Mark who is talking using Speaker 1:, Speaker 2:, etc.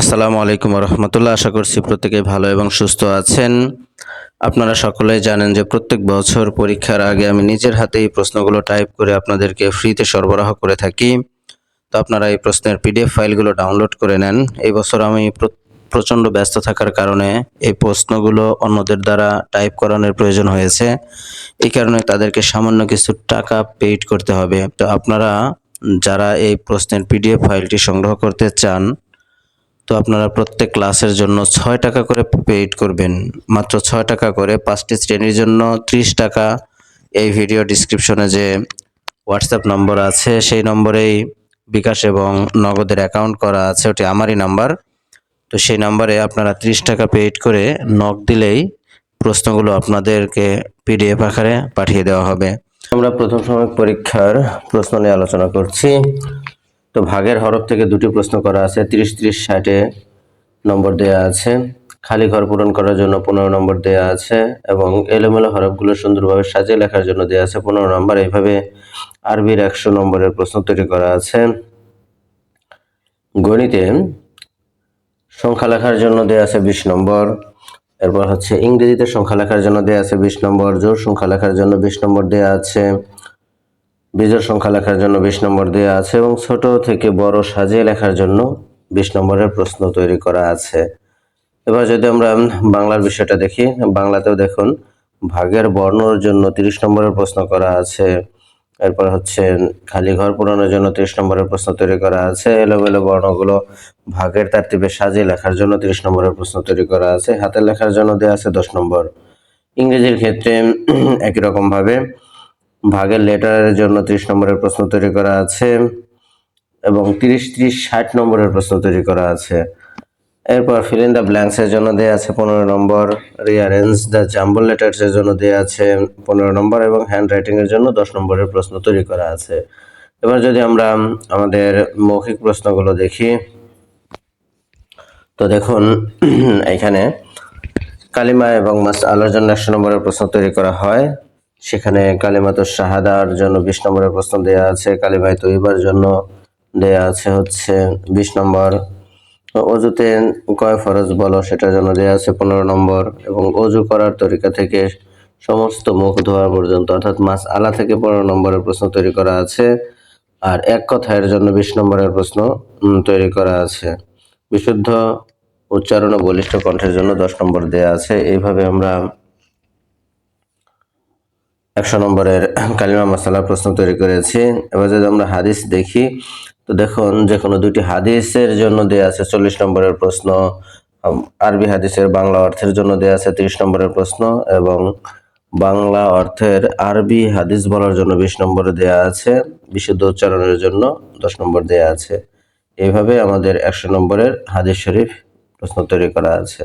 Speaker 1: আসসালামু আলাইকুম রহমতুল্লাহ। আশা করছি প্রত্যেকেই ভালো এবং সুস্থ আছেন। আপনারা সকলেই জানেন যে প্রত্যেক বছর পরীক্ষার আগে আমি নিজের হাতে এই প্রশ্নগুলো টাইপ করে আপনাদেরকে ফ্রিতে সরবরাহ করে থাকি। তো আপনারা এই প্রশ্নের পিডিএফ ফাইলগুলো ডাউনলোড করে নেন। এই বছর আমি প্রচণ্ড ব্যস্ত থাকার কারণে এই প্রশ্নগুলো অন্যদের দ্বারা টাইপ করানোর প্রয়োজন হয়েছে। এই কারণে তাদেরকে সামান্য কিছু টাকা পেইড করতে হবে। তো আপনারা যারা এই প্রশ্নের পিডিএফ ফাইলটি সংগ্রহ করতে চান, তো আপনারা প্রত্যেক ক্লাসের জন্য ৬ টাকা করে পেইড করবেন। মাত্র ৬ টাকা করে ৫টি শ্রেণীর জন্য ৩০ টাকা। এই ভিডিও ডেসক্রিপশনে যে হোয়াটসঅ্যাপ নম্বর আছে সেই নম্বরেই বিকাশ এবং নগদের অ্যাকাউন্ট করা আছে, ওটি আমারই নাম্বার। তো সেই নাম্বারে আপনারা ৩০ টাকা পেইড করে নক দিলেই প্রশ্নগুলো আপনাদেরকে পিডিএফ আকারে পাঠিয়ে দেওয়া হবে। আমরা প্রথম সাময়িক পরীক্ষার প্রশ্ন নিয়ে আলোচনা করছি। তো ভাগের হরফ থেকে দুটি প্রশ্ন করা আছে। 30, 30, 60 নম্বর দেয়া আছে। খালি ঘর পূরণ করার জন্য 15 নম্বর দেয়া আছে এবং এলোমেলো হরফগুলো সুন্দরভাবে সাজিয়ে লেখার জন্য দেয়া আছে 15 নম্বর। এইভাবে আরবির 100 নম্বরের প্রশ্ন তৈরি করা আছে। গণিতে সংখ্যা লেখার জন্য দেয়া আছে 20 নম্বর। এরপর হচ্ছে ইংরেজিতে সংখ্যা লেখার জন্য দেয়া আছে 20 নম্বর। জোড় সংখ্যা লেখার জন্য 20 নম্বর দেয়া আছে। বিজোড় সংখ্যা লেখার জন্য 20 নম্বর দেওয়া আছে এবং ছোট থেকে বড় সাজিয়ে লেখার জন্য 20 নম্বরের প্রশ্ন তৈরি করা আছে। এবার যদি আমরা বাংলার বিষয়টা দেখি, বাংলাতেও দেখুন ভাগের বর্ণর জন্য 30 নম্বরের প্রশ্ন করা আছে। এরপর হচ্ছে খালি ঘর পূরণের জন্য 30 নম্বরের প্রশ্ন তৈরি করা আছে। এলোমেলো বর্ণগুলো ভাগের তারতিবে সাজিয়ে লেখার জন্য 30 নম্বরের প্রশ্ন তৈরি করা আছে। হাতে লেখার জন্য দেওয়া আছে 10 নম্বর। ইংরেজির ক্ষেত্রে একই রকম ভাবে ভাগের লেটারের জন্য 30 নম্বরের প্রশ্ন তৈরি করা আছে এবং 30, 30, 60 নম্বরের প্রশ্ন তৈরি করা আছে। এরপর ফিল ইন দ্য ব্ল্যাঙ্কস এর জন্য দেয়া আছে 15 নম্বর। রিঅ্যারেঞ্জ দ্য জাম্বল লেটার্স এর জন্য দেয়া আছে 15 নম্বর এবং হ্যান্ড রাইটিং এর জন্য 10 নম্বরের প্রশ্ন তৈরি করা আছে। এবার যদি আমরা আমাদের মৌখিক প্রশ্নগুলো দেখি, তো দেখুন এখানে কালিমা এবং মাসআলার জন্য 100 নম্বরের প্রশ্ন তৈরি করা হয়। সেখানে কালিমাতুশ শাহাদার জন্য 20 নম্বরের প্রশ্ন দেয়া আছে। কালিমায়ে তয়্যিবার জন্য দেয়া আছে হচ্ছে 20 নম্বর। অজুতে কয় ফরজ বলো সেটার জন্য দেয়া আছে 15 নম্বর এবং অজু করার তরিকা থেকে সমস্ত মুখ ধোয়া পর্যন্ত অর্থাৎ মাসআলা থেকে 15 নম্বরের প্রশ্ন তৈরি করা আছে। আর এক কথায়ের জন্য 20 নম্বরের প্রশ্ন তৈরি করা আছে। বিশুদ্ধ উচ্চারণ ও বলিষ্ঠ কণ্ঠের জন্য 10 নম্বর দেয়া আছে। এইভাবে আমরা 100 নম্বরের কালিমা মাসআলা প্রশ্ন তৈরি করেছি। এবার যদি আমরা হাদিস দেখি, তো দেখুন যে কোনো দুটি হাদিসের জন্য দেয়া আছে 40 নম্বরের প্রশ্ন। আরবি হাদিসের বাংলা অর্থের জন্য দেয়া আছে 30 নম্বরের প্রশ্ন এবং বাংলা অর্থের আরবি হাদিস বলার জন্য 20 নম্বর দেয়া আছে। বিশুদ্ধ উচ্চারণের জন্য 10 নম্বর দেয়া আছে। এইভাবে আমাদের 100 নম্বরের হাদিস শরীফ প্রশ্ন তৈরি করা আছে।